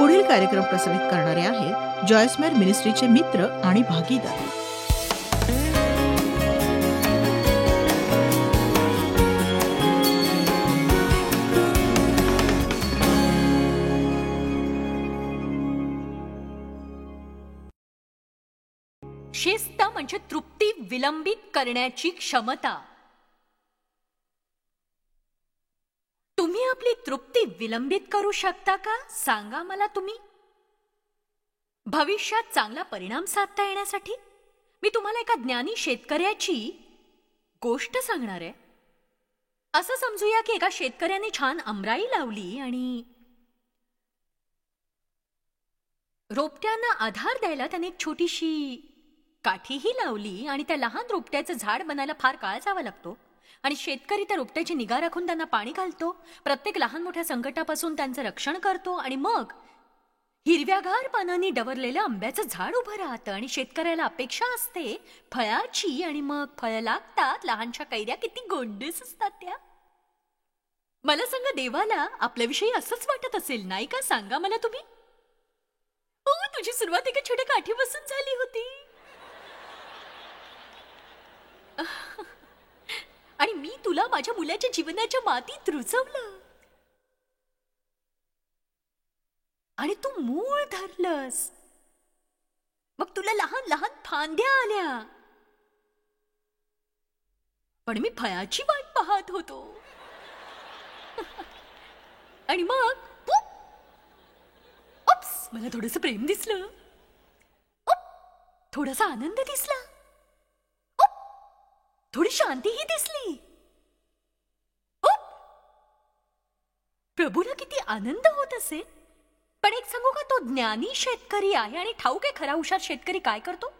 पुढील कार्यक्रम प्रसारित करणारे आहेत जॉयस्मेर मिनिस्ट्रीचे मित्र आणि भागीदार. शिस्त म्हणजे तृप्ती विलंबित करण्याची क्षमता. तुम्ही आपली तृप्ती विलंबित करू शकता का? सांगा मला तुम्ही. भविष्यात चांगला परिणाम साधता येण्यासाठी मी तुम्हाला एका ज्ञानी शेतकऱ्याची गोष्ट सांगणार आहे. असं समजूया की एका शेतकऱ्याने छान आमराई लावली आणि रोपट्यांना आधार द्यायला त्याने एक छोटीशी काठीही लावली आणि त्या लहान रोपट्याचं झाड बनायला फार काळ जावा लागतो आणि शेतकरी त्या रोपट्याची निगा राखून त्यांना पाणी घालतो, प्रत्येक लहान मोठ्या संकटापासून त्यांचं रक्षण करतो आणि मग हिरव्यागार पानांनी डवरलेलं आंब्याचं झाड उभं राहतं आणि शेतकऱ्याला अपेक्षा असते फळाची आणि मग फळं लागतात. लहानशा कैऱ्या किती गोंडस असतात त्या. मला सांगा, देवाला आपल्याविषयी असंच वाटत असेल नाही का? सांगा मला तुम्ही. हो, तुझी सुरुवात एका छोट्या काठीपासून झाली होती आणि मी तुला माझ्या मुलाच्या जीवनाच्या मातीत रुजवलं आणि तू मूळ धरलंस. मग तुला लहान लहान फांद्या आल्या, पण मी फळाची वाट पाहत होतो. आणि मग मला थोडंसं प्रेम दिसलं, थोडासा आनंद दिसला, थोडी शांतीही दिसली. प्रभूला किती आनंद होत असेल. पण एक सांगू का, तो ज्ञानी शेतकरी आहे आणि ठाऊक आहे खरा हुशार शेतकरी काय करतो.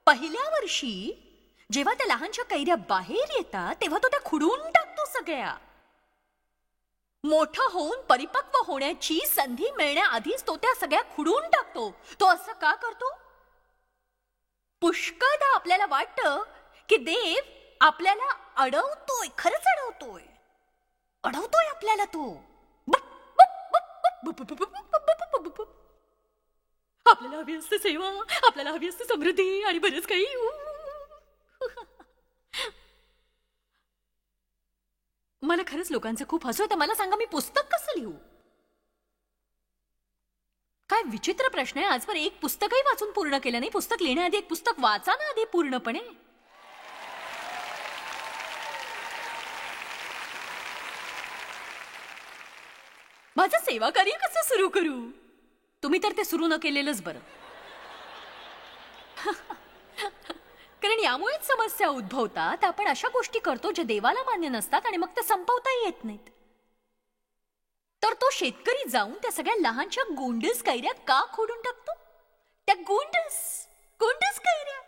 पहिल्या वर्षी जेव्हा त्या लहानशा कैऱ्या बाहेर येतात तेव्हा तो त्या खुडून टाकतो सगळ्या. मोठा होऊन परिपक्व होण्याची संधी मिळण्याआधीच तो त्या सगळ्या खुडून टाकतो. तो असं का करतो? पुष्कळदा आपल्याला वाटतं की देव आपल्याला अडवतोय, खरंच अडवतोय आपल्याला. तो आपल्याला हवी असते सेवा, आपल्याला हवी असते समृद्धी आणि बरंच काही. मला खरंच लोकांचं खूप हसू येतं. मला सांगा, मी पुस्तक कसं लिहू? काय विचित्र प्रश्न आहे. आजवर एक पुस्तकही वाचून पूर्ण केलं नाही. पुस्तक लिहिण्याआधी एक पुस्तक वाचा ना आधी पूर्णपणे. माझं सेवा कार्य कसं सुरू करू? तुम्ही तर ते सुरू न केलेलंच बरं. कारण यामुळेच समस्या उद्भवतात. आपण अशा गोष्टी करतो ज्या देवाला मान्य नसतात आणि मग ते संपवताही येत नाहीत. तर तो शेतकरी जाऊन त्या सगळ्या लहानशा गोंडस कैऱ्या का खोडून टाकतो? त्या गोंडस कैऱ्या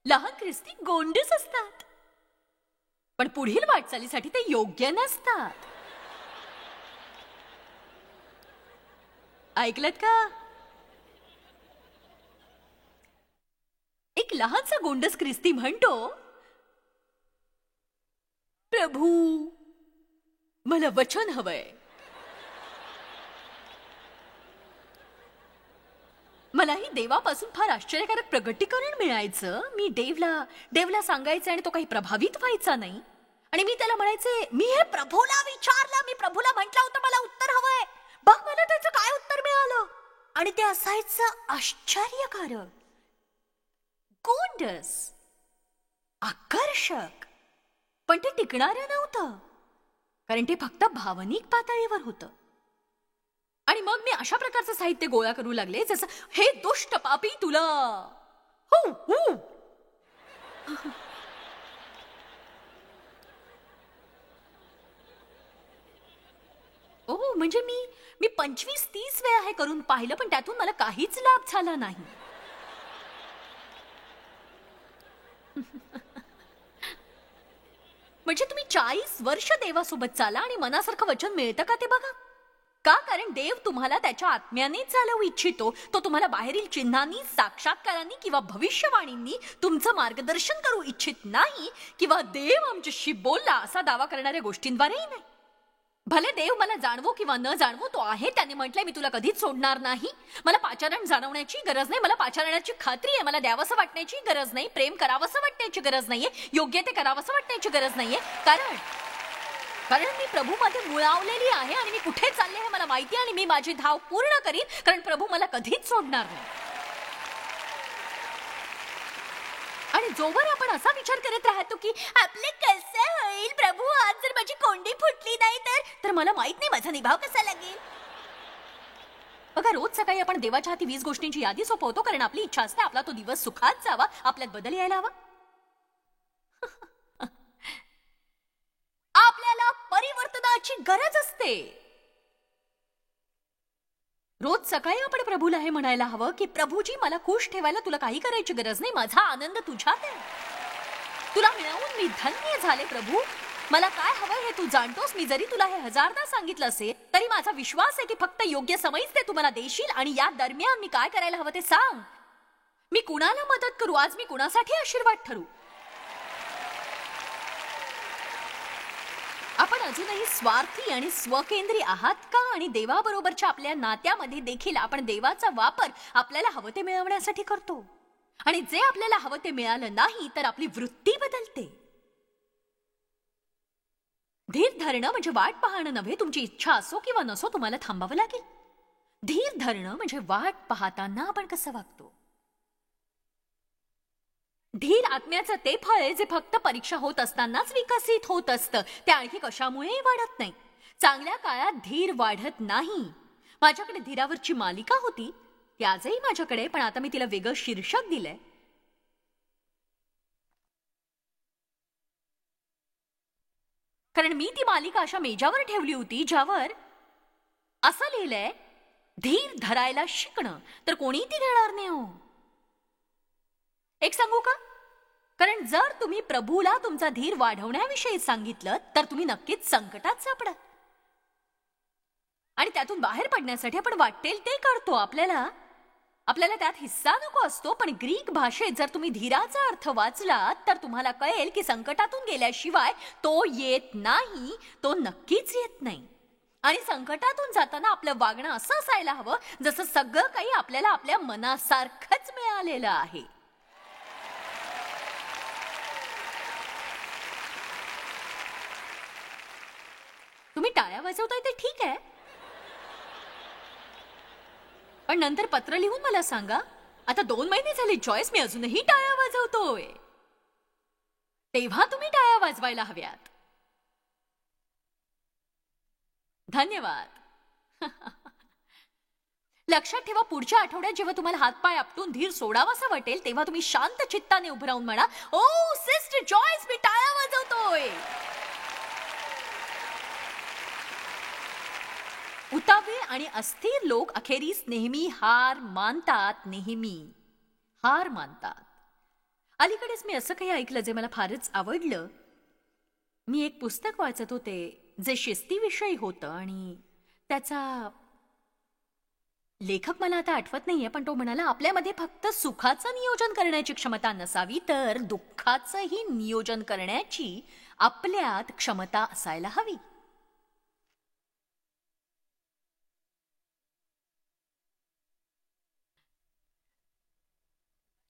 लहान ख्रिस्ती गोंडस असतात, पण पुढील वाटचालीसाठी ते योग्य नसतात. ऐकलत का? एक लहानसा गोंडस ख्रिस्ती म्हणतो, प्रभू मला वचन हवंय. मलाही देवापासून फार आश्चर्यकारक प्रगटीकरण मिळायचं. मी देवला सांगायचं आणि तो काही प्रभावित व्हायचा नाही. आणि मी त्याला म्हणायचे, मी हे प्रभूला विचारलं, मी प्रभूला म्हटलं होतं मला उत्तर हवंय, बघ मला त्याचं काय उत्तर मिळालं. आणि ते असायचं आश्चर्यकारक, गोंडस, आकर्षक. पण ते टिकणारं नव्हतं, कारण ते फक्त भावनिक पातळीवर होतं. आणि मग मी अशा प्रकारचं साहित्य गोळा करू लागले जसं, हे दुष्ट पापी तुला म्हणजे मी 25-30 वेळा हे करून पाहिलं, पण त्यातून मला काहीच लाभ झाला नाही. म्हणजे तुम्ही 40 वर्ष देवासोबत चाला आणि मनासारखं वचन मिळतं का ते बघा. का? कारण देव तुम्हाला त्याच्या आत्म्यानेच चालवू इच्छितो. तो तुम्हाला बाहेरील चिन्हांनी, साक्षात्कारांनी किंवा भविष्यवाणींनी तुमचं मार्गदर्शन करू इच्छित नाही, किंवा देव आमच्याशी बोलला असा दावा करणाऱ्या गोष्टींद्वारेही नाही. भले देव मला जाणवो किंवा न जाणवो तो आहे, त्याने म्हटलंय मी तुला कधीच सोडणार नाही. मला पाचारण जाणवण्याची गरज नाही, मला पाचारण्याची खात्री आहे. मला द्यावंसं वाटण्याची गरज नाही, प्रेम करावंसं वाटण्याची गरज नाहीये, योग्य ते करावंसं वाटण्याची गरज नाहीये. कारण मी प्रभूमध्ये मुळावलेली आहे आणि मी कुठे चालले हे मला माहिती आहे आणि मी माझी धाव पूर्ण करीन, कारण प्रभू मला कधीच सोडणार नाही. आणि जोवर आपण असा विचार करत राहतो की आपले कसे होईल प्रभू, आज जर माझी कोंडी फुटली नाही तर मला माहित नाही माझा निभाव कसा लागेल. बघा, रोज सकाळी आपण देवाच्या हाती 20 गोष्टींची यादी सोपवतो, कारण आपली इच्छा असते आपला तो दिवस सुखात जावा, आपल्यात बदल यायला हवा. आपल्याला परिवर्तनाची गरज असते. रोज सकाळी आपण प्रभूला हे म्हणायला हवं की प्रभूजी, मला खुश ठेवायला तुला काही करायची गरज नाही, माझा आनंद तुझ्यात आहे. तुला मिळवून मी धन्य झाले प्रभू. मला काय हवं हे तू जाणतोस. मी जरी तुला हे 1000दा सांगितलं असेल तरी माझा विश्वास आहे की फक्त योग्य समयच ते तू मला देशील आणि या दरम्यान मी काय करायला हवं ते सांग. मी कुणाला मदत करू, आज मी कुणासाठी आशीर्वाद ठरू. आपण अजूनही स्वार्थी आणि स्वकेंद्री आहात का? आणि देवाबरोबरच्या आपल्या नात्यामध्ये देखील आपण देवाचा वापर आपल्याला हवं ते मिळवण्यासाठी करतो, आणि जे आपल्याला हवं ते मिळालं नाही तर आपली वृत्ती बदलते. धीर धरणं म्हणजे वाट पाहणं नव्हे. तुमची इच्छा असो किंवा नसो तुम्हाला थांबावं लागेल. धीर धरणं म्हणजे वाट पाहताना आपण कसं वागतो. धीर आत्म्याचं ते फळ आहे जे फक्त परीक्षा होत असतानाच विकसित होत असतं, ते आणखी कशामुळेही वाढत नाही. चांगल्या काळात धीर वाढत नाही. माझ्याकडे धीरावरची मालिका होती, ती आजही माझ्याकडे, पण आता मी तिला वेगळं शीर्षक दिलंय. कारण मी ती मालिका अशा मेजावर ठेवली होती ज्यावर असं लिहिलंय, धीर धरायला शिकणं, तर कोणी ती घेणार नाही हो. एक सांगू का? कारण जर तुम्ही प्रभूला तुमचा धीर वाढवण्याविषयी सांगितलं तर तुम्ही नक्कीच संकटात सापडाल, आणि त्यातून बाहेर पडण्यासाठी आपण वाटेल ते करतो. आपल्याला त्यात हिस्सा नको असतो. पण ग्रीक भाषेत जर तुम्ही धीराचा अर्थ वाचलात तर तुम्हाला कळेल की संकटातून गेल्याशिवाय तो येत नाही, तो नक्कीच येत नाही. आणि संकटातून जाताना आपलं वागणं असं असायला हवं जसं सगळं काही आपल्याला आपल्या मनासारखंच मिळालेलं आहे. तुम्ही टाळ्या वाजवताय ते ठीक आहे, पण नंतर पत्र लिहून मला सांगा, आता 2 महिने झाले जॉयस, मी अजूनही टाळ्या वाजवतोय. तेव्हा तुम्ही टाळ्या वाजवायला हव्यात. धन्यवाद. लक्षात ठेवा, पुढच्या आठवड्यात जेव्हा तुम्हाला हातपाय आपटून धीर सोडावासा वाटेल तेव्हा तुम्ही शांत चित्ताने उभं राहून म्हणा, ओ सिस्टर जॉयस, मी टाळ्या वाजवतोय. उतावीळ आणि अस्थिर लोक अखेरीस नेहमी हार मानतात. अलीकडेच मी असं काही ऐकलं जे मला फारच आवडलं. मी एक पुस्तक वाचत होते जे शिस्तीविषयी होतं, आणि त्याचा लेखक मला आता आठवत नाहीये, पण तो म्हणाला, आपल्यामध्ये फक्त सुखाचं नियोजन करण्याची क्षमता नसावी तर दुःखाचंही नियोजन करण्याची आपल्यात क्षमता असायला हवी.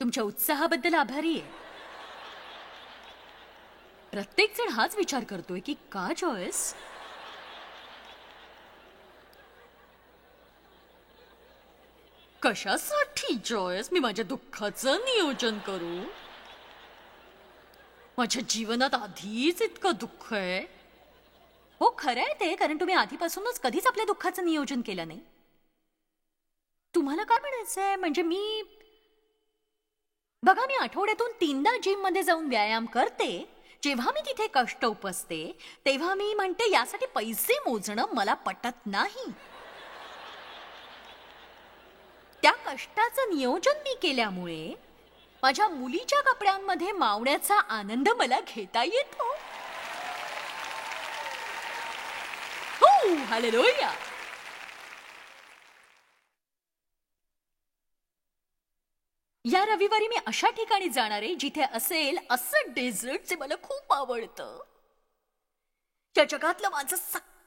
तुमच्या उत्साहाबद्दल आभारी आहे. प्रत्येक जण हाच विचार करतोय की का जॉयस? कशासाठी जॉयस मी माझ्या दुःखाचं नियोजन करू? माझ्या जीवनात आधीच इतकं दुःख आहे. हो, खरंय ते, कारण तुम्ही आधीपासूनच कधीच आपल्या दुःखाचं नियोजन केलं नाही. तुम्हाला काय म्हणायचंय? म्हणजे बघा, मी आठवड्यातून 3दा जिम मध्ये जाऊन व्यायाम करते. जेव्हा मी तिथे कष्ट उपसते तेव्हा मी म्हणते यासाठी पैसे मोजणं मला पटत नाही. त्या कष्टाचं नियोजन मी केल्यामुळे माझ्या मुलीच्या कपड्यांमध्ये मावण्याचा आनंद मला घेता येतो. हो, हालेलुया. या रविवारी मी अशा ठिकाणी जाणार आहे जिथे असेल असं डेझर्ट जे मला खूप आवडतं. या जगातलं माझं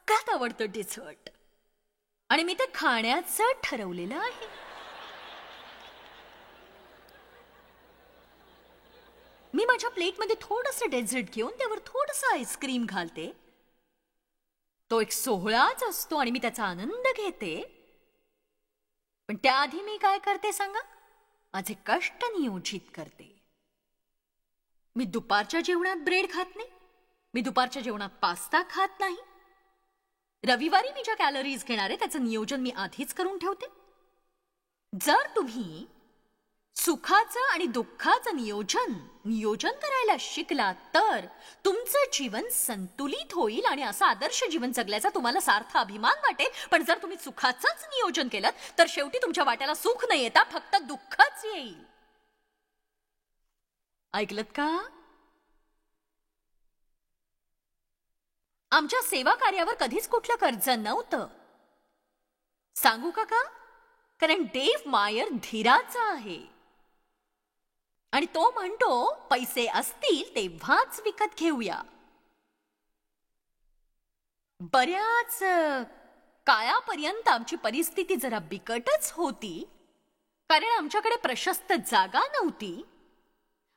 सगळ्यात आवडतं डेझर्ट, आणि मी ते खाण्याचं ठरवलेलं आहे. मी माझ्या प्लेटमध्ये थोडंसं डेझर्ट घेऊन त्यावर थोडंसं आईस्क्रीम घालते. तो एक सोहळाच असतो आणि मी त्याचा आनंद घेते. पण त्याआधी मी काय करते सांगा? माझे कष्ट नियोजित करते. मी दुपारच्या जेवणात ब्रेड खात नाही. मी दुपारच्या जेवणात पास्ता खात नाही. रविवारी मी ज्या कॅलरीज घेणार आहे त्याचं नियोजन मी आधीच करून ठेवते. जर तुम्ही सुखाचं आणि दुःखाचं नियोजन करायला शिकला तर तुमचं जीवन संतुलित होईल आणि असं आदर्श जीवन जगल्याचा तुम्हाला सार्थ अभिमान वाटेल. पण जर तुम्ही सुखाचंच नियोजन केलं तर शेवटी तुमच्या वाट्याला सुख नाही येता, फक्त दुःखच येईल. ऐकलत का? आमच्या सेवा कार्यावर कधीच कुठलं कर्ज नव्हतं. सांगू का? कारण डेव्ह मायर धीराचा आहे आणि तो म्हणतो पैसे असतील तेव्हाच विकत घेऊया. बऱ्याच काळापर्यंत आमची परिस्थिती जरा बिकटच होती, कारण आमच्याकडे प्रशस्त जागा नव्हती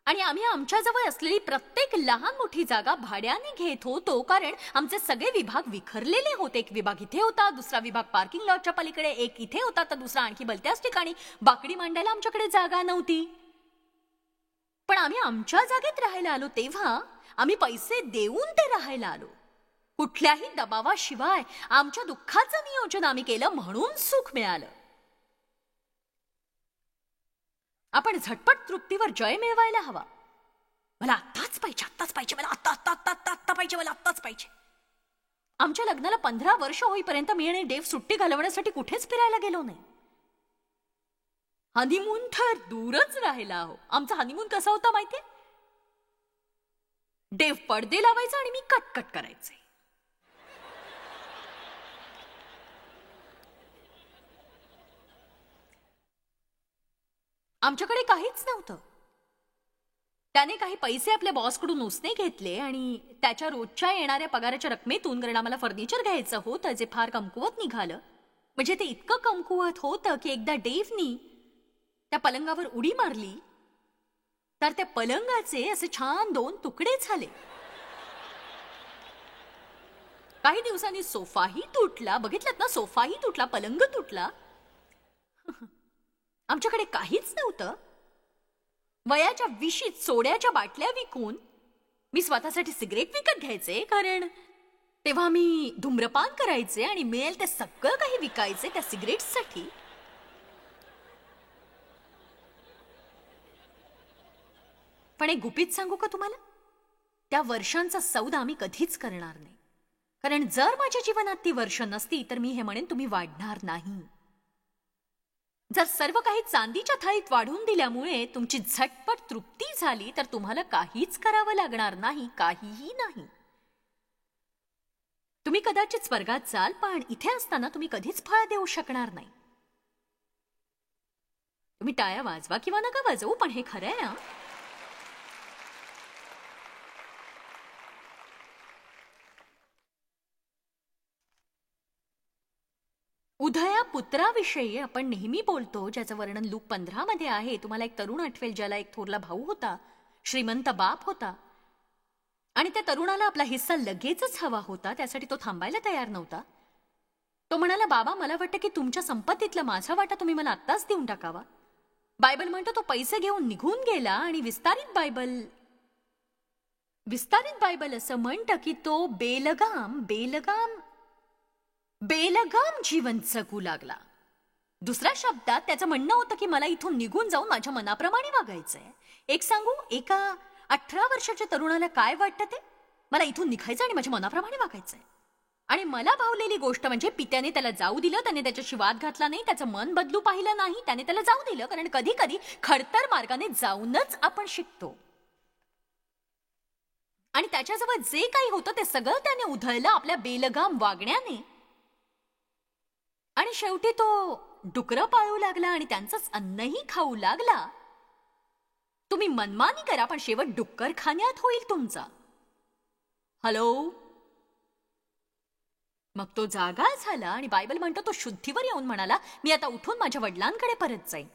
आणि आम्ही आमच्याजवळ असलेली प्रत्येक लहान मोठी जागा भाड्याने घेत होतो, कारण आमचे सगळे विभाग विखरलेले होते. एक विभाग इथे होता, दुसरा विभाग पार्किंग लॉटच्या पलीकडे, एक इथे होता तर दुसरा आणखी भलत्याच ठिकाणी. बाकडी मांडायला आमच्याकडे जागा नव्हती. पण आम्ही आमच्या जागेत राहायला आलो तेव्हा आम्ही पैसे देऊन ते राहायला आलो. कुठल्याही दबावाशिवाय आमच्या दुःखाचं नियोजन आम्ही केलं, म्हणून सुख मिळालं. आपण झटपट तृप्तीवर जय मिळवायला हवा. मला आत्ताच पाहिजे, आत्ताच पाहिजे, मला आत्ता आत्ता आत्ता आत्ता आत्ता पाहिजे, मला आत्ताच पाहिजे. आमच्या लग्नाला 15 वर्ष होईपर्यंत मी आणि डेव्ह सुट्टी घालवण्यासाठी कुठेच फिरायला गेलो नाही. हनीमून तर दूरच राहिला आहो. आमचा हनीमून कसा होता माहितीये? डेव्ह पडदे लावायचा आणि मी कटकट करायचे. आमच्याकडे काहीच नव्हतं. त्याने काही पैसे आपल्या बॉसकडून उसने घेतले आणि त्याच्या रोजच्या येणाऱ्या पगाराच्या रकमेतून, कारण आम्हाला फर्निचर घ्यायचं होतं जे फार कमकुवत निघालं. म्हणजे ते इतकं कमकुवत होतं की एकदा डेव्हनी त्या पलंगावर उडी मारली तर त्या पलंगाचे असे छान 2 तुकडे झाले. काही दिवसांनी सोफाही तुटला. बघितलं ना, सोफाही तुटला, पलंग तुटला. आमच्याकडे काहीच नव्हतं. वयाच्या 20शीत सोड्याच्या बाटल्या विकून मी स्वतःसाठी सिगरेट विकत घ्यायचे, कारण तेव्हा मी धूम्रपान करायचे आणि मिळेल ते सगळं काही विकायचे त्या सिगरेट्ससाठी. पण एक गुपित सांगू का तुम्हाला? त्या वर्षांचा सौदा आम्ही कधीच करणार नाही, कारण जर माझ्या जीवनात ती वर्ष नसती तर मी हे म्हणेन तुम्ही वाढणार नाही. जर सर्व काही चांदीच्या थाळीत वाढून दिल्यामुळे तुमची झटपट तृप्ती झाली तर तुम्हाला काहीच करावं लागणार नाही, काहीही नाही. तुम्ही कदाचित स्वर्गात जाल, पण इथे असताना तुम्ही कधीच फळ देऊ शकणार नाही. तुम्ही टाळ्या वाजवा किंवा नका वाजवू, पण हे खरं आहे. उदया पुत्राविषयी आपण नेहमी बोलतो, ज्याचं वर्णन लूक 15 मध्ये आहे. तुम्हाला एक तरुण आठवेल ज्याला एक थोरला भाऊ होता, श्रीमंत बाप होता आणि त्या तरुणाला आपला हिस्सा लगेचच हवा होता. त्यासाठी तो थांबायला तयार नव्हता. तो म्हणाला, बाबा मला वाटतं की तुमच्या संपत्तीतला माझा वाटा तुम्ही मला आत्ताच देऊन टाकावा. बायबल म्हणतो तो पैसे घेऊन निघून गेला आणि विस्तारित बायबल असं म्हणतं की तो बेलगाम जीवन जगू लागला. दुसऱ्या शब्दात त्याचं म्हणणं होतं की मला इथून निघून जाऊन माझ्या मनाप्रमाणे वागायचंय. एक सांगू, एका 18 वर्षाच्या तरुणाला काय वाटतं ते? मला इथून निघायचं आणि माझ्या मनाप्रमाणे वागायचंय. आणि मला भावलेली गोष्ट म्हणजे पित्याने त्याला जाऊ दिलं. त्याने त्याच्याशी वाद घातला नाही, त्याचं मन बदलू पाहिलं नाही, त्याने त्याला जाऊ दिलं. कारण कधी कधी खडतर मार्गाने जाऊनच आपण शिकतो. आणि त्याच्याजवळ जे काही होतं ते सगळं त्याने उधळलं आपल्या बेलगाम वागण्याने. आणि शेवटी तो डुकरं पाळू लागला आणि त्यांचंच अन्नही खाऊ लागला. तुम्ही मनमानी करा, पण शेवट डुक्कर खाण्यात होईल तुमचा. हॅलो, मग तो जागा झाला आणि बायबल म्हणतो तो शुद्धीवर येऊन म्हणाला, मी आता उठून माझ्या वडिलांकडे परत जाईन.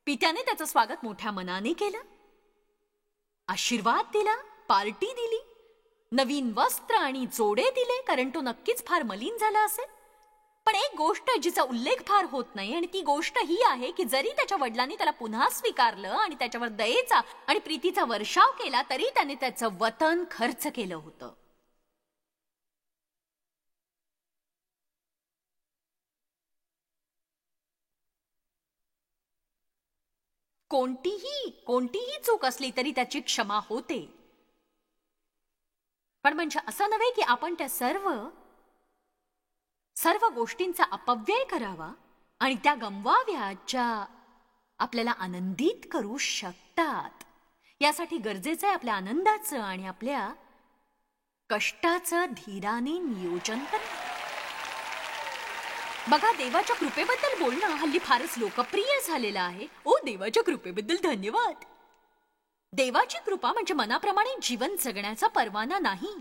पित्याने त्याचं स्वागत मोठ्या मनाने केलं, आशीर्वाद दिला, पार्टी दिली, नवीन वस्त्र आणि जोडे दिले, कारण तो नक्कीच फार मलिन झाला असेल. पण एक गोष्ट जिचा उल्लेख फार होत नाही आणि ती गोष्ट ही आहे की जरी त्याच्या वडिलांनी त्याला पुन्हा स्वीकारलं आणि त्याच्यावर दयेचा आणि प्रीतीचा वर्षाव केला, तरी त्याने त्याचं वतन खर्च केलं होतं. कोणतीही चूक असली तरी त्याची क्षमा होते. पण म्हणजे असं नव्हे की आपण त्या सर्व गोष्टींचा अपव्यय करावा आणि त्या गमवाव्या ज्या आपल्याला आनंदित करू शकतात. यासाठी गरजेचं आहे आपल्या आनंदाचं आणि आपल्या कष्टाचं धीराने नियोजन करणं. बघा, देवाच्या कृपेबद्दल बोलणं हल्ली फारच लोकप्रिय झालेलं आहे. ओ, देवाच्या कृपेबद्दल धन्यवाद. देवाची कृपा म्हणजे मनाप्रमाणे जीवन जगण्याचा परवाना नाही.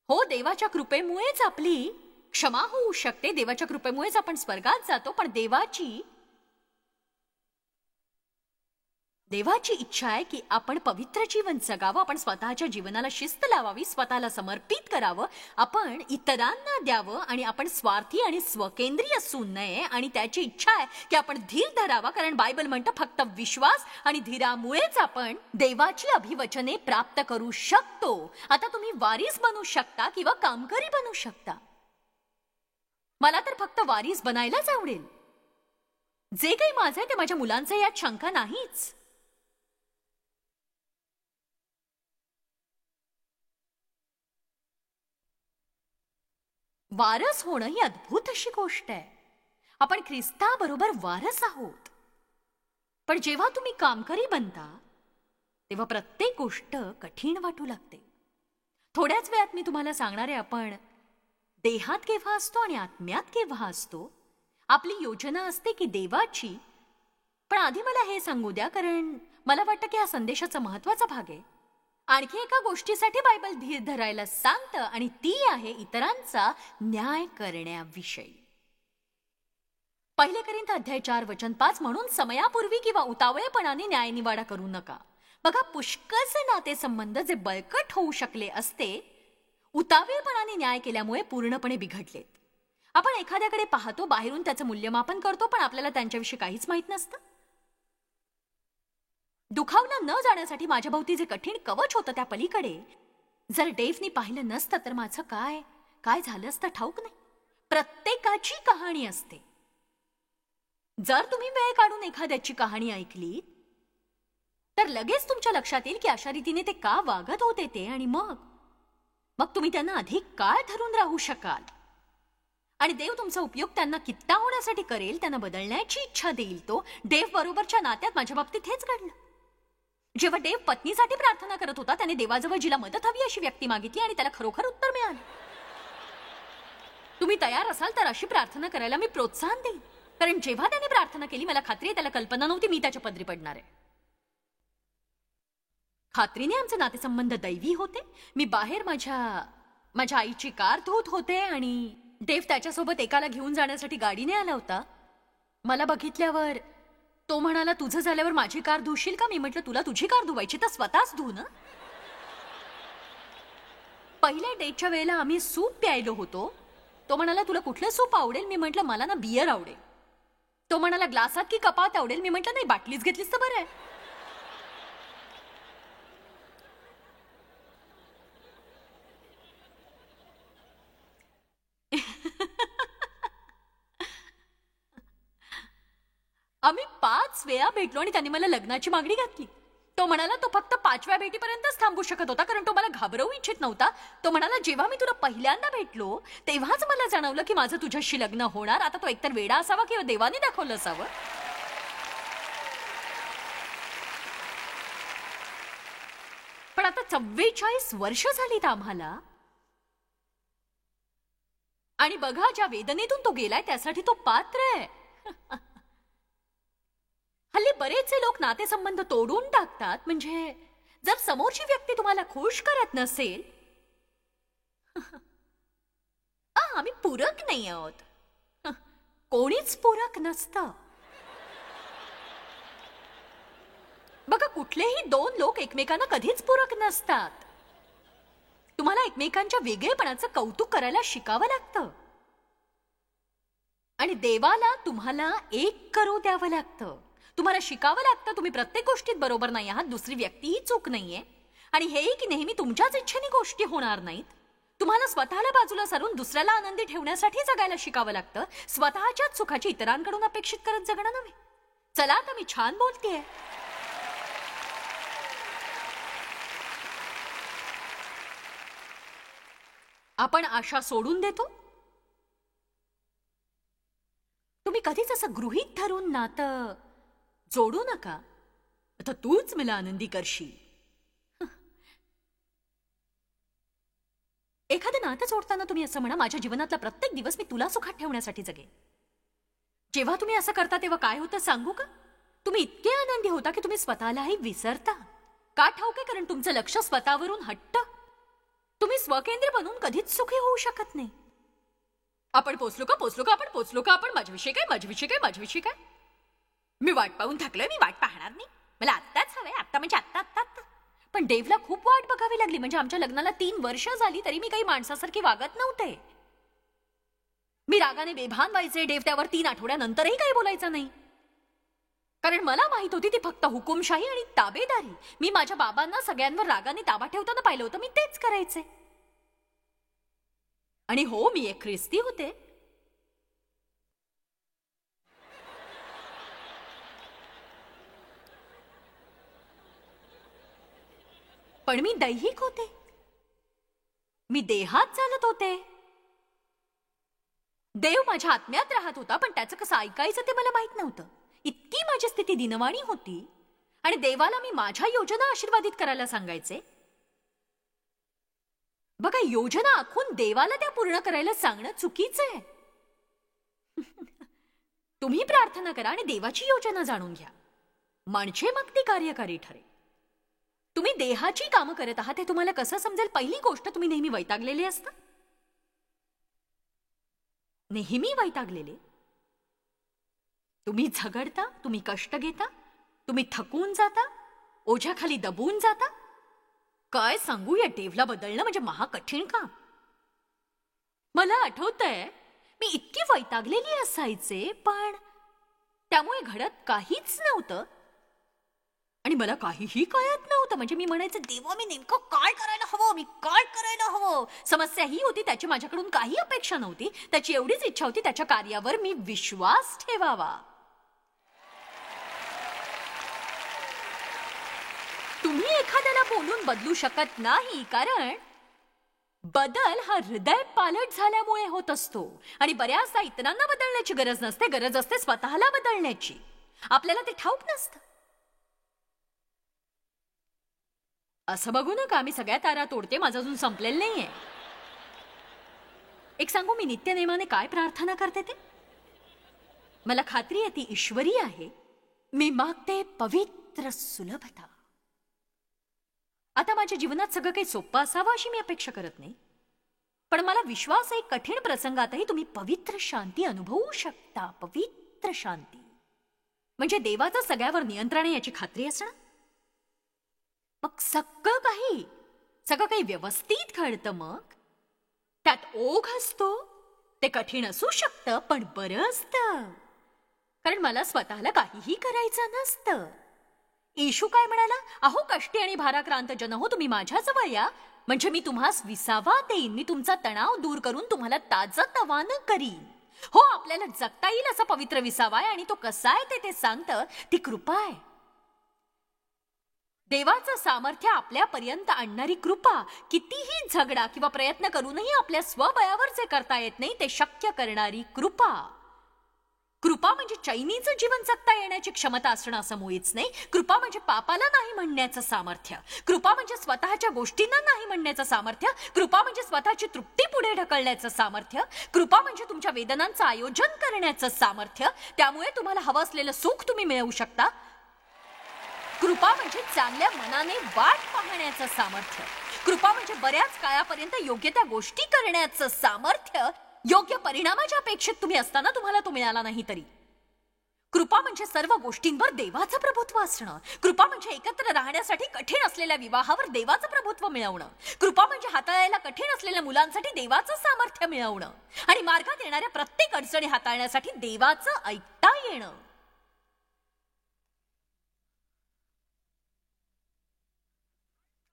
हो, देवाच्या कृपेमुळेच आपली क्षमा होऊ शकते, देवाच्या कृपेमुळेच आपण स्वर्गात जातो. पण देवाची इच्छा आहे की आपण पवित्र जीवन जगावं, आपण स्वतःच्या जीवनाला शिस्त लावावी, स्वतःला समर्पित करावं, आपण इतरांना द्यावं आणि आपण स्वार्थी आणि स्वकेंद्री असू नये. आणि त्याची इच्छा आहे की आपण धीर धरावा, कारण बायबल म्हणतं फक्त विश्वास आणि धीरामुळेच आपण देवाची अभिवचने प्राप्त करू शकतो. आता तुम्ही वारीस बनू शकता किंवा कामकरी बनू शकता. मला तर फक्त वारीस बनायलाच आवडेल. जे काही माझं आहे ते माझ्या मुलांचं, यात शंका नाहीच. वारस होणं ही अद्भुत अशी गोष्ट आहे. आपण ख्रिस्ताबरोबर वारस आहोत. पण जेव्हा तुम्ही कामकरी बनता तेव्हा प्रत्येक गोष्ट कठीण वाटू लागते. थोड्याच वेळात मी तुम्हाला सांगणार आहे आपण देहात केव्हा असतो आणि आत्म्यात केव्हा असतो. आपली योजना असते की देवाची. पण आधी मला हे सांगू द्या, कारण मला वाटतं की हा संदेशाचा महत्वाचा भाग आहे. आणखी एका गोष्टीसाठी बायबल धीर धरायला सांगतं आणि ती आहे इतरांचा न्याय करण्याविषयी. 1 कोरिंथ अध्याय 4 वचन 5, म्हणून समयापूर्वी किंवा उतावळेपणाने न्यायनिवाडा करू नका. बघा, पुष्कळचे नातेसंबंध जे बळकट होऊ शकले असते उतावीळपणाने न्याय केल्यामुळे पूर्णपणे बिघडलेत. आपण एखाद्याकडे पाहतो, बाहेरून त्याचं मूल्यमापन करतो, पण आपल्याला त्यांच्याविषयी काहीच माहित नसतं. दुखावलं न जाण्यासाठी माझ्या भोवती जे कठीण कवच होतं त्या पलीकडे जर डेव्हनी पाहिलं नसतं तर माझं काय झालं असतं ठाऊक नाही. प्रत्येकाची कहाणी असते. जर तुम्ही वेळ काढून एखाद्याची कहाणी ऐकली तर लगेच तुमच्या लक्षात येईल की अशा रीतीने ते का वागत होते ते, आणि मग तुम्ही त्यांना अधिक काळ धरून राहू शकाल. आणि देव तुमचा उपयोग त्यांना कित्ता होण्यासाठी करेल, त्यांना बदलण्याची इच्छा देईल. तो देव बरोबरच्या नात्यात माझ्या बाबतीत हेच घडलं. जेव्हा देव पत्नीसाठी प्रार्थना करत होता, त्याने देवाजवळ जिला मदत हवी अशी व्यक्ती मागितली आणि त्याला खरोखर उत्तर मिळालं. तुम्ही तयार असाल तर अशी प्रार्थना करायला मी प्रोत्साहन देईन, कारण जेव्हा त्याने प्रार्थना केली मला खात्री आहे त्याला कल्पना नव्हती मी त्याच्या पदरी पडणार आहे. खात्रीने आमचे नातेसंबंध दैवी होते. मी बाहेर माझ्या आईची कार धुत होते आणि देव त्याच्यासोबत एकाला घेऊन जाण्यासाठी गाडीने आला होता. मला बघितल्यावर तो म्हणाला, तुझं झाल्यावर माझी कार धुशील का? मी म्हटलं, तुला तुझी कार धुवायची तर स्वतःच धु ना. पहिल्या डेटच्या वेळेला आम्ही सूप प्यायलो होतो. तो म्हणाला, तुला कुठलं सूप आवडेल? मी म्हटलं, मला ना बियर आवडेल. तो म्हणाला, ग्लासात की कपात आवडेल? मी म्हटलं, नाही, बाटलीच घेतलीस तर बरं आहे. आम्ही 5 वेळा भेटलो आणि त्याने मला लग्नाची मागणी घातली. तो म्हणाला तो फक्त 5व्या भेटीपर्यंतच थांबू शकत होता, कारण तो मला घाबरवू इच्छित नव्हता. तो म्हणाला, जेव्हा मी तुला पहिल्यांदा भेटलो तेव्हाच मला जाणवलं की माझं तुझ्याशी लग्न होणार. आता तो एकतर वेडा असावा किंवा देवाने दाखवलं असावं. पण आता 44 वर्ष झालीत आम्हाला, आणि बघा ज्या वेदनेतून तो गेलाय त्यासाठी तो पात्र आहे. हल्ली बरेचसे लोक नातेसंबंध तोडून टाकतात. म्हणजे जर समोरची व्यक्ती तुम्हाला खुश करत नसेल आम्ही पूरक नाही आहोत. कोणीच पूरक नसतं. बघा, कुठलेही दोन लोक एकमेकांना कधीच पूरक नसतात. तुम्हाला एकमेकांच्या वेगळेपणाचं कौतुक करायला शिकावं लागतं आणि देवाला तुम्हाला एक करू द्यावं लागतं. तुम्हाला शिकावं लागतं तुम्ही प्रत्येक गोष्टीत बरोबर नाही आहात, दुसरी व्यक्तीही चूक नाहीये, आणि हेही की नेहमी तुमच्याच इच्छेने गोष्टी होणार नाहीत. तुम्हाला स्वतःला बाजूला सारून दुसऱ्याला आनंदी ठेवण्यासाठी जगायला शिकावं लागतं, स्वतःच्याच सुखाची इतरांकडून अपेक्षित करत जगणं नव्हे. चला, आता मी छान बोलतेय. आपण आशा सोडून देतो. तुम्ही कधीच असं गृहीत धरून नातं जोडू नका, आता तूच मला आनंदी करशील. एखादं नातं जोडताना तुम्ही असं म्हणा, माझ्या जीवनातला प्रत्येक दिवस मी तुला सुखात ठेवण्यासाठी जगेन. जेव्हा तुम्ही असं करता तेव्हा काय होतं सांगू का? तुम्ही इतके आनंदी होता की तुम्ही स्वतःलाही विसरता. का ठाऊके? कारण तुमचं लक्ष स्वतःवरून हटतं. तुम्ही स्वकेंद्री बनून कधीच सुखी होऊ शकत नाही. आपण पोचलो का, आपण पोचलो का, आपण माझ्याविषयी काय. मी वाट पाहून थकलोय, मी वाट पाहणार नाही, मला आत्ताच हवंय, आत्ता म्हणजे आत्ता. पण देवला खूप वाट बघावी लागली. म्हणजे आमच्या लग्नाला 3 वर्ष झाली तरी मी काही माणसासारखी वागत नव्हते. मी रागाने बेभान व्हायचे. देव त्यावर 3 आठवड्यानंतरही काही बोलायचं नाही, कारण मला माहित होती ती फक्त हुकुमशाही आणि ताबेदारी. मी माझ्या बाबांना सगळ्यांवर रागाने ताबा ठेवताना पाहिलं होतं, मी तेच करायचे. आणि हो, मी एक ख्रिस्ती होते. पण मी दैहिक होते. मी देहात चालत होते. देव माझ्या आत्म्यात राहत होता, पण त्याचं कसं ऐकायचं ते मला माहित नव्हतं. इतकी माझी स्थिती दिनवाणी होती. आणि देवाला मी माझ्या योजना आशीर्वादित करायला सांगायचे. बघा, योजना आखून देवाला त्या पूर्ण करायला सांगणं चुकीचं आहे. तुम्ही प्रार्थना करा आणि देवाची योजना जाणून घ्या, म्हणजे मग ती कार्यकारी ठरेल. तुम्ही देहाची कामं करत आहात हे तुम्हाला कसं समजेल? पहिली गोष्ट, तुम्ही नेहमी वैतागलेले असता. नेहमी वैतागलेले. तुम्ही झगडता, तुम्ही कष्ट घेता, तुम्ही थकून जाता, ओझ्याखाली दबून जाता. काय सांगू, या देवला बदलणं म्हणजे महाकठीण काम. मला आठवतंय, मी इतकी वैतागलेली असायचे, पण त्यामुळे घडत काहीच नव्हतं आणि मला काहीही कळत नव्हतं. म्हणजे मी म्हणायचे, देवा, मी नेमकं काय करायला हवं, मी काय करायला हवं. समस्या ही होती, त्याची माझ्याकडून काही अपेक्षा नव्हती. त्याची एवढीच इच्छा होती, त्याच्या कार्यावर मी विश्वास ठेवावा. तुम्ही एखाद्याला बोलून बदलू शकत नाही, कारण बदल हा हृदय पालट झाल्यामुळे होत असतो. आणि बऱ्याचदा इतरांना बदलण्याची गरज नसते, गरज असते स्वतःला बदलण्याची. आपल्याला ते ठाऊक नसतं. असं बघू नका मी सगळ्या तारा तोडते, माझं अजून संपलेलं नाहीये. एक सांगू, मी नित्यनेमाने काय प्रार्थना करते ते? मला खात्री आहे ती ईश्वरी आहे. मी मागते पवित्र सुलभता. आता माझ्या जीवनात सगळं काही सोपं असावं अशी मी अपेक्षा करत नाही, पण मला विश्वास आहे कठीण प्रसंगातही तुम्ही पवित्र शांती अनुभवू शकता. पवित्र शांती म्हणजे देवाचं सगळ्यावर नियंत्रण आहे याची खात्री असणं. मग सगळं काही व्यवस्थित घडतं. मग त्यात ओघ असतो. ते कठीण असू शकतं, पण बरं असतं, कारण मला स्वतःला काहीही करायचं नसतं. येशू काय म्हणाला? अहो कष्टी आणि भाराक्रांत जन हो, तुम्ही माझ्या जवळ या, म्हणजे मी तुम्हास विसावा देईन. मी तुमचा तणाव दूर करून तुम्हाला ताजतवानं करीन. हो, आपल्याला जगता येईल असा पवित्र विसावा आहे, आणि तो कसा आहे ते सांगतं. ती कृपा आहे. देवाचं सामर्थ्य आपल्यापर्यंत आणणारी कृपा. कितीही झगडा किंवा प्रयत्न करूनही आपल्या स्वबळावर जे करता येत नाही ते शक्य करणारी कृपा. कृपा म्हणजे चैनीचं जीवन जगता येण्याची क्षमता असणं असं मुळीच नाही. कृपा म्हणजे पापाला नाही म्हणण्याचं सामर्थ्य. कृपा म्हणजे स्वतःच्या गोष्टींना नाही म्हणण्याचं सामर्थ्य. कृपा म्हणजे स्वतःची तृप्ती पुढे ढकलण्याचं सामर्थ्य. कृपा म्हणजे तुमच्या वेदनांचं आयोजन करण्याचं सामर्थ्य. त्यामुळे तुम्हाला हवं असलेलं सुख तुम्ही मिळवू शकता. कृपा म्हणजे चांगल्या मनाने वाट पाहण्याचं सामर्थ्य. कृपा म्हणजे बऱ्याच काळापर्यंत योग्य त्या गोष्टी करण्याचं सामर्थ्य. योग्य परिणामाच्या अपेक्षेत तुम्ही असताना तुम्हाला तो मिळाला नाही तरी. कृपा म्हणजे सर्व गोष्टींवर देवाचं प्रभुत्व असणं. कृपा म्हणजे एकत्र राहण्यासाठी कठीण असलेल्या विवाहावर देवाचं प्रभुत्व मिळवणं. कृपा म्हणजे हाताळायला कठीण असलेल्या मुलांसाठी देवाचं सामर्थ्य मिळवणं आणि मार्गात येणाऱ्या प्रत्येक अडचणी हाताळण्यासाठी देवाचं ऐकता येणं.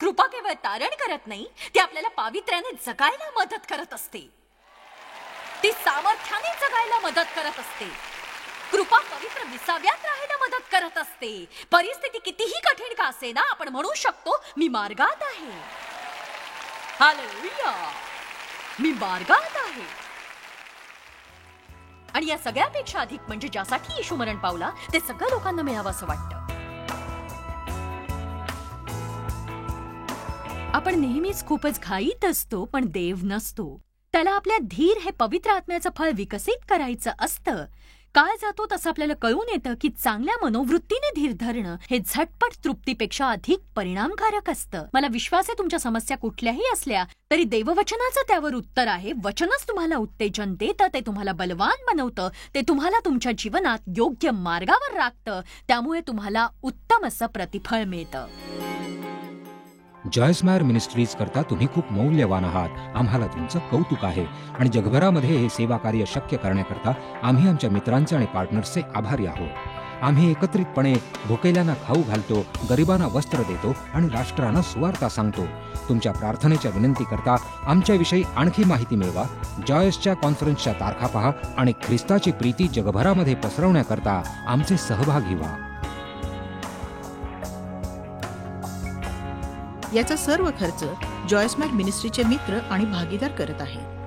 कृपा केवळ तारण करत नाही, ती आपल्याला पावित्र्याने जगायला मदत करत असते. ती सामर्थ्याने जगायला मदत करत असते. कृपा पवित्र विसाव्यात राहायला मदत करत असते. परिस्थिती कितीही कठीण का असेना, आपण म्हणू शकतो मी मार्गात आहे. हालेलुया, मी मार्गात आहे. आणि या सगळ्यापेक्षा अधिक म्हणजे ज्यासाठी येशू मरण पावला ते सगळ्या लोकांना मिळावं असं वाटतं. आपण नेहमीच खूपच घाईत असतो, पण देव नसतो. त्याला आपल्या धीर हे पवित्र आत्म्याचं फळ विकसित करायचं असतं. काळ जातो तसं आपल्याला कळून येतं की चांगल्या मनोवृत्तीने धीर धरणं हे झटपट तृप्तीपेक्षा अधिक परिणामकारक असतं. मला विश्वास आहे तुमच्या समस्या कुठल्याही असल्या तरी देववचनाचं त्यावर उत्तर आहे. वचनच तुम्हाला उत्तेजन देतं, ते तुम्हाला बलवान बनवतं, ते तुम्हाला तुमच्या जीवनात योग्य मार्गावर राखतं. त्यामुळे तुम्हाला उत्तम असं प्रतिफळ मिळतं. जॉयस्मायर मिनिस्ट्रीज करता तुम्ही खूप मौल्यवान आहात. आम्हाला तुमचं कौतुक आहे आणि जगभरामध्ये हे सेवा कार्य शक्य करण्याकरता आम्ही आमच्या मित्रांचे आणि पार्टनर्सचे आभारी आहोत. आम्ही एकत्रितपणे भुकेल्यांना खाऊ घालतो, गरिबांना वस्त्र देतो आणि राष्ट्रांना सुवार्ता सांगतो. तुमच्या प्रार्थनेच्या विनंती करता आमच्याविषयी आणखी माहिती मिळवा. जॉयसच्या कॉन्फरन्सच्या तारखा पहा आणि ख्रिस्ताची प्रीती जगभरामध्ये पसरवण्याकरता आमचे सहभागी व्हा. याचा सर्व खर्च जॉयस्मायर मिनिस्ट्रीचे मित्र आणि भागीदार करत आहेत.